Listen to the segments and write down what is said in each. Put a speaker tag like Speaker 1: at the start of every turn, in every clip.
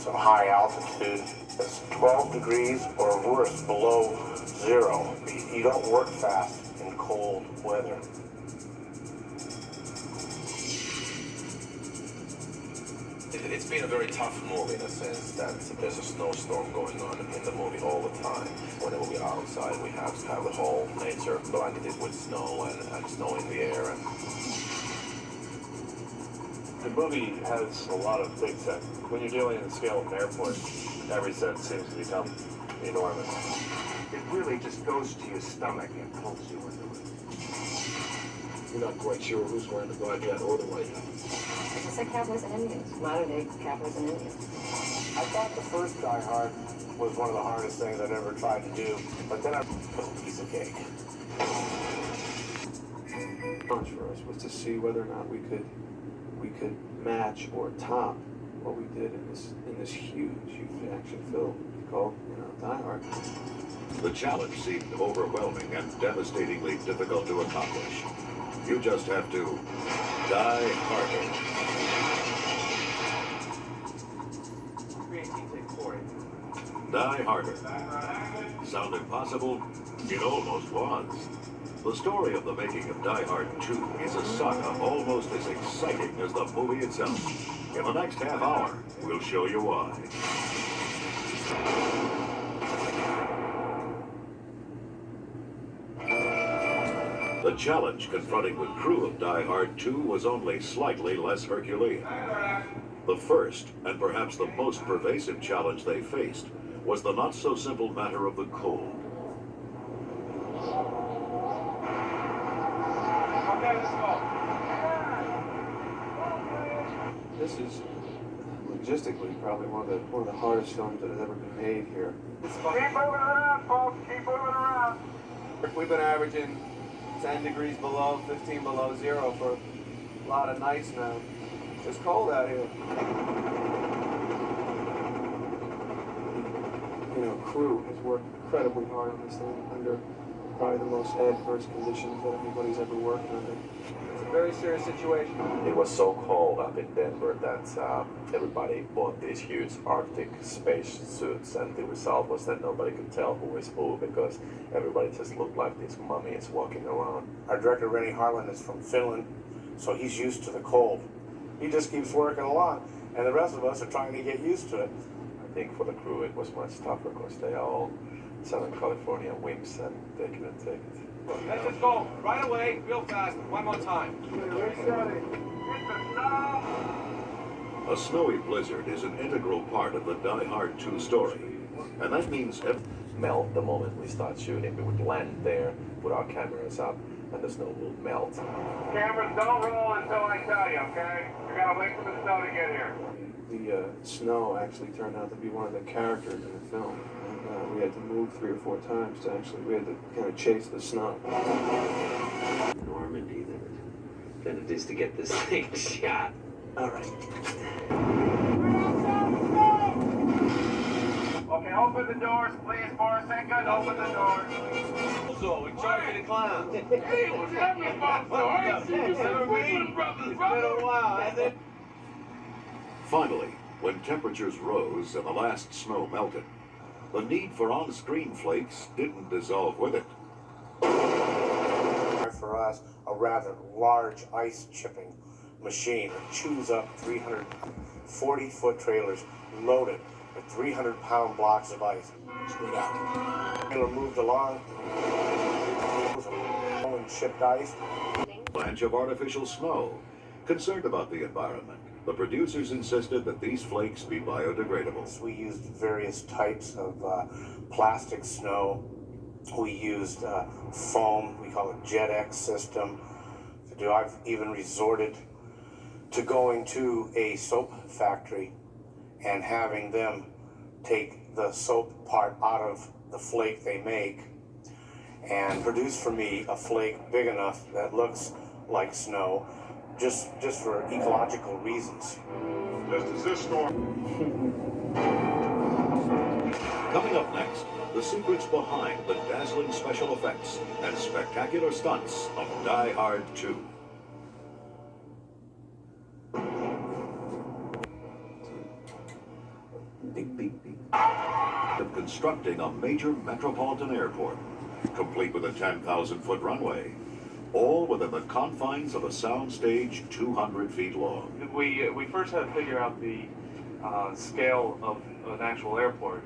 Speaker 1: some high altitude. It's 12 degrees or worse below zero. You don't work fast in cold weather.
Speaker 2: It's been a very tough movie in a sense that there's a snowstorm going on in the movie all the time. Whenever we are outside, we have to have the whole nature blanketed with snow and snow in the air. And
Speaker 3: the movie has a lot of big sets. When you're dealing in the scale of an airport, every set seems to become enormous.
Speaker 4: It really just goes to your stomach and pulls you into it.
Speaker 5: You're not quite sure who's wearing the black hat or the white hat.
Speaker 6: It's just like cowboys and Indians, modern day cowboys and Indians.
Speaker 1: I thought the first Die Hard was one of the hardest things I'd ever tried to do, but then it was a piece of cake.
Speaker 7: Challenge for us was to see whether or not we could match or top what we did in this huge action film called, Die Hard.
Speaker 8: The challenge seemed overwhelming and devastatingly difficult to accomplish. You just have to die harder. Die harder. Sound impossible? It almost was. The story of the making of Die Hard 2 is a saga almost as exciting as the movie itself. In the next half hour, we'll show you why. The challenge confronting the crew of Die Hard 2 was only slightly less Herculean. The first, and perhaps the most pervasive challenge they faced, was the not-so-simple matter of the cold.
Speaker 4: Okay, let's go.
Speaker 7: This is logistically probably one of the hardest films that has ever been made here.
Speaker 4: Keep moving around, folks. Keep moving around.
Speaker 7: We've been averaging 10 degrees below, 15 below zero for a lot of nights now. It's cold out here. Crew has worked incredibly hard on this thing under probably the most adverse conditions that anybody's ever worked under. It's a very serious situation.
Speaker 2: it was so cold up in Denver that everybody bought these huge Arctic space suits, and the result was that nobody could tell who was who because everybody just looked like these mummies walking around.
Speaker 1: Our director, Rennie Harlan, is from Finland, so he's used to the cold. He just keeps working along, and the rest of us are trying to get used to it.
Speaker 2: I think for the crew it was much tougher because they are all Southern California wimps and they couldn't take it.
Speaker 4: Let's just go right away, real fast, one more time.
Speaker 8: A snowy blizzard is an integral part of the Die Hard 2 story, and that means
Speaker 2: Melt the moment we start shooting. We would land there, put our cameras up, and the snow will melt.
Speaker 4: Cameras, don't roll until I tell you, okay? You gotta wait for the snow to get here.
Speaker 7: The snow actually turned out to be one of the characters in the film. And we had to move 3 or 4 times we had to kind of chase the snow.
Speaker 9: Normandy than it is to get this thing shot.
Speaker 7: All right.
Speaker 4: Okay, open the doors, please, Boris. Ain't good. Open the doors.
Speaker 5: So, in charge of the clown.
Speaker 4: Hey, what's happening, Bob? I ain't seen you since Wiggler Brothers,
Speaker 5: It's been a while, hasn't it?
Speaker 8: finally, when temperatures rose and the last snow melted, the need for on-screen flakes didn't dissolve with it.
Speaker 1: For us, a rather large ice chipping machine that chews up 340-foot trailers loaded with 300-pound blocks of ice.
Speaker 5: Straight out.
Speaker 1: Trailer moved along and shipped ice.
Speaker 8: Bunch of artificial snow. Concerned about the environment, the producers insisted that these flakes be biodegradable.
Speaker 1: We used various types of plastic snow. We used foam, we call it JetX system. I've even resorted to going to a soap factory and having them take the soap part out of the flake they make and produce for me a flake big enough that looks like snow, just for ecological reasons.
Speaker 4: Just as this storm.
Speaker 8: Coming up next, the secrets behind the dazzling special effects and spectacular stunts of Die Hard 2.
Speaker 5: beep, beep, beep.
Speaker 8: Of constructing a major metropolitan airport, complete with a 10,000-foot runway, all within the confines of a soundstage 200 feet long.
Speaker 3: We first had to figure out the scale of an actual airport,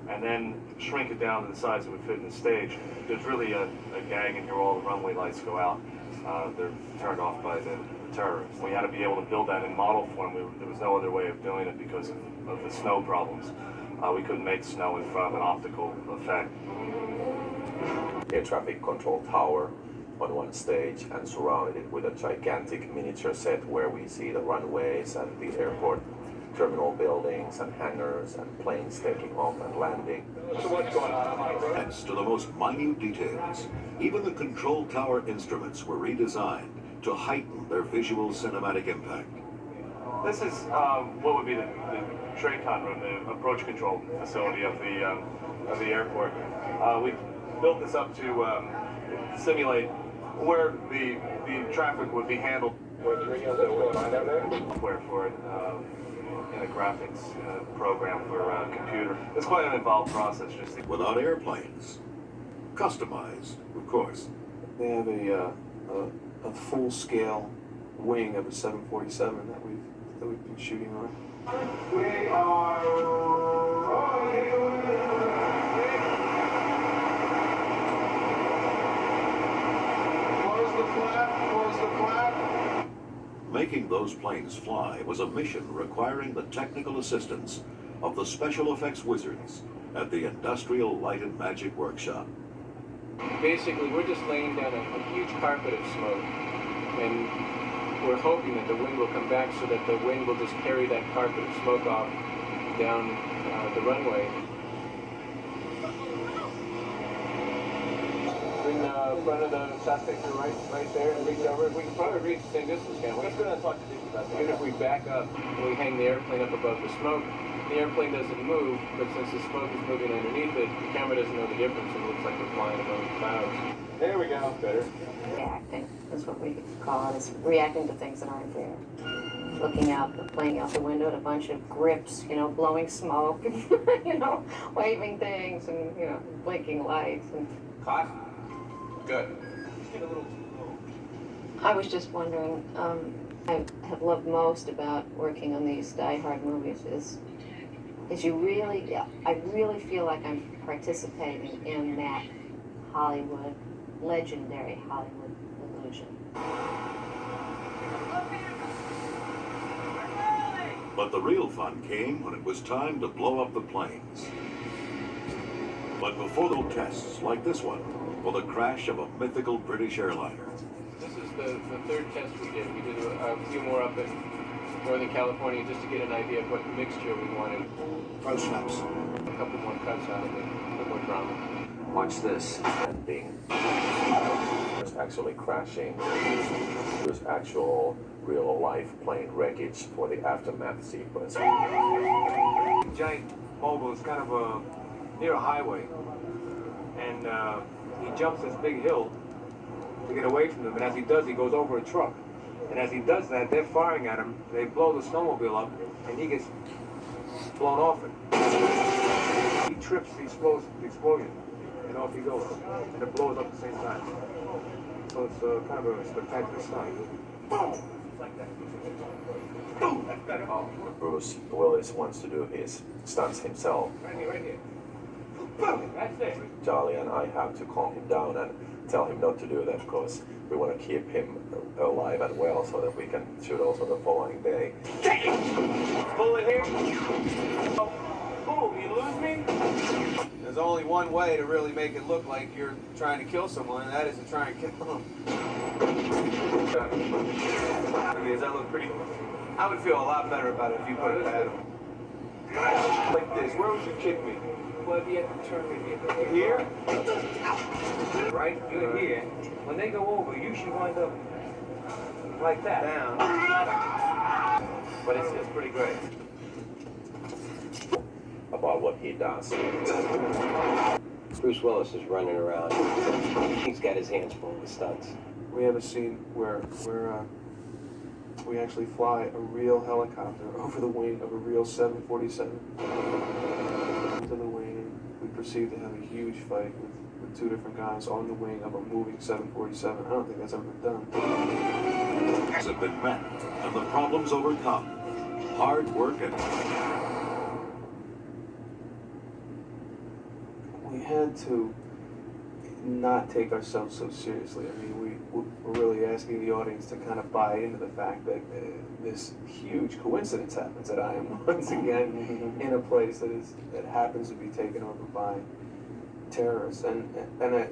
Speaker 3: and then shrink it down to the size that would fit in the stage. There's really a gag in here. All the runway lights go out. They're turned off by the terrorists. We had to be able to build that in model form. There was no other way of doing it because of the snow problems. We couldn't make snow in front of an optical effect.
Speaker 2: Air traffic control tower on one stage and surrounded it with a gigantic miniature set where we see the runways and the airport terminal buildings and hangars and planes taking off and landing.
Speaker 4: So what's going on?
Speaker 8: Hence to the most minute details. Even the control tower instruments were redesigned to heighten their visual cinematic impact.
Speaker 3: This is what would be the TRACON room, the approach control facility of the airport. We built this up to simulate where the traffic would be handled. Where for it in a graphics program for a computer. It's quite an involved process. Just
Speaker 8: Without airplanes. Customized, of course.
Speaker 7: They have a full-scale wing of a 747 that we've been shooting on.
Speaker 4: We are rolling. Close the flap, close the flap.
Speaker 8: Making those planes fly was a mission requiring the technical assistance of the special effects wizards at the Industrial Light and Magic Workshop.
Speaker 10: Basically, we're just laying down a huge carpet of smoke, and we're hoping that the wind will come back so that the wind will just carry that carpet of smoke off down the runway. Bring the front of the shot picture right there and reach over. We can probably reach the same distance, can't we? Let's go down and talk to Dick about that. Even if we back up and we hang the airplane up above the smoke, the airplane doesn't move, but since the smoke is moving underneath it, the camera doesn't know the difference. It looks like we're flying among the clouds. There we go. Better.
Speaker 6: Reacting is what we call it. It's reacting to things that aren't there. Looking out, playing out the window at a bunch of grips, blowing smoke, waving things and, blinking lights. And
Speaker 2: Cut. Good.
Speaker 6: I was just wondering, I have loved most about working on these Die Hard movies is I really feel like I'm participating in that Hollywood, legendary Hollywood illusion.
Speaker 8: But the real fun came when it was time to blow up the planes. But before the tests like this one, for the crash of a mythical British airliner.
Speaker 10: This is the third test we did. We did a few more up in Northern California just to get an idea of what mixture we wanted.
Speaker 5: Pro snaps.
Speaker 10: A couple more cuts out of it, a little more drama.
Speaker 2: Watch this. Ending. There's actually crashing. There's actual real-life plane wreckage for the aftermath sequence.
Speaker 11: Giant mogul is kind of near a highway, and he jumps this big hill to get away from them. And as he does, he goes over a truck. And as he does that, they're firing at him. They blow the snowmobile up, and he gets blown off it. He trips the explosion, and off he goes. And it blows up at the same time. So it's kind of a spectacular stunt. Boom!
Speaker 2: Bruce Willis wants to do his stunts himself.
Speaker 11: Right here.
Speaker 2: That's it. Charlie and I have to calm him down and tell him not to do that because we want to keep him alive and well so that we can shoot also the following day.
Speaker 11: Pull it here. Oh, you lose me? There's only one way to really make it look like you're trying to kill someone, and that is to try and kill them. Does that look pretty? I would feel a lot better about it if you put it at him. Like this. Where would you kick me? Well, you have to turn me here. Right? You're here. When they go over, you should wind up like that. Down. But it's pretty great.
Speaker 2: About what he does.
Speaker 9: Bruce Willis is running around. He's got his hands full with stunts.
Speaker 7: We have a scene where we actually fly a real helicopter over the wing of a real 747. To the wing, and we proceed to have a huge fight with two different guys on the wing of a moving 747. I don't think that's ever been done.
Speaker 8: Have been met and the problems overcome. Hard work and
Speaker 7: we had to not take ourselves so seriously. I mean, we're really asking the audience to kind of buy into the fact that this huge coincidence happens, that I am once again in a place that happens to be taken over by terrorists, and I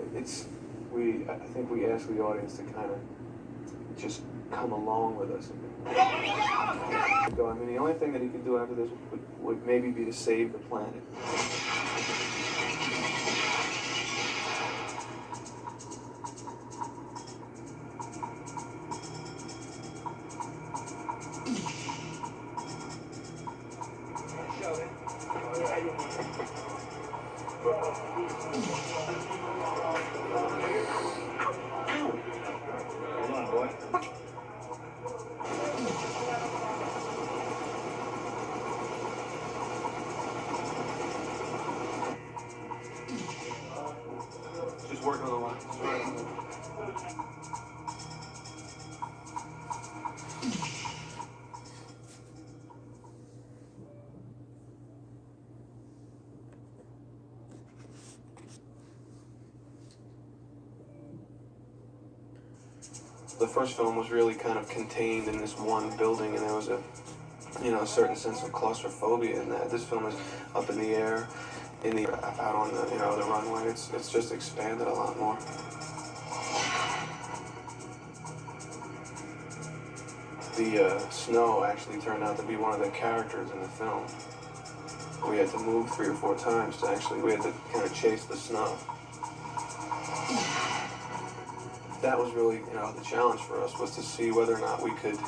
Speaker 7: think we ask the audience to kind of just come along with us. Go. I mean, the only thing that he could do after this would maybe be to save the planet.
Speaker 11: Hold on, boy. Just working on the line. The first film was really kind of contained in this one building, and there was a certain sense of claustrophobia in that. This film is up in the air, out on the the runway. It's just expanded a lot more. The snow actually turned out to be one of the characters in the film. We had to move 3 or 4 times to we had to kind of chase the snow. That was really, the challenge for us, was to see whether or not we could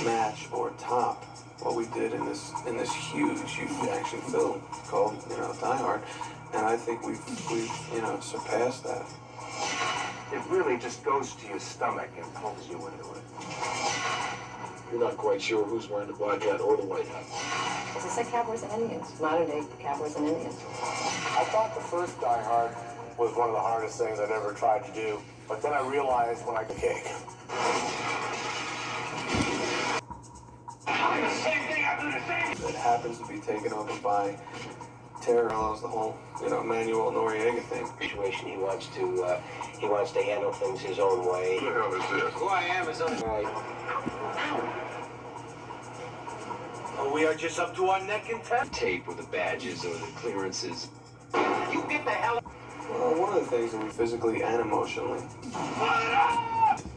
Speaker 11: match or top what we did in this huge action film called Die Hard, and I think we've surpassed that.
Speaker 12: It really just goes to your stomach and pulls you into it.
Speaker 5: You're not quite sure who's wearing the black hat or the white hat.
Speaker 6: It's just like Cowboys and Indians, modern day Cowboys and Indians.
Speaker 1: I thought the first Die Hard was one of the hardest things I'd ever tried to do, but then I realized when I could cake.
Speaker 7: That happens to be taken over by terror, as the whole Manuel Noriega thing.
Speaker 12: Situation, he wants to handle things his own way.
Speaker 8: Who the hell is this?
Speaker 12: Who I am is right. Oh, we are just up to our neck in
Speaker 9: Tape with the badges or the clearances.
Speaker 12: You get the hell.
Speaker 7: Well, one of the things that we physically and emotionally.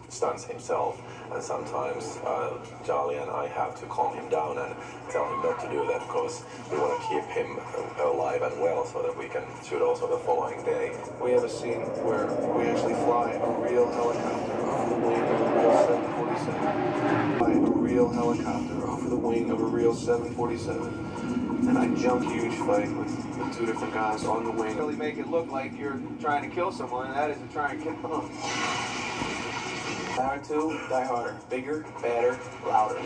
Speaker 2: Stunts himself, and sometimes Charlie and I have to calm him down and tell him not to do that, because we want to keep him alive and well so that we can shoot also the following day.
Speaker 7: We have a scene where we actually fly a real helicopter over the wing of a real 747. Fly a real helicopter over the wing of a real 747. And I jump huge fight with 2 different guys on the wing.
Speaker 10: Really make it look like you're trying to kill someone, and that is to try and kill them.
Speaker 7: Die Hard 2, Die Harder. Bigger, badder, louder.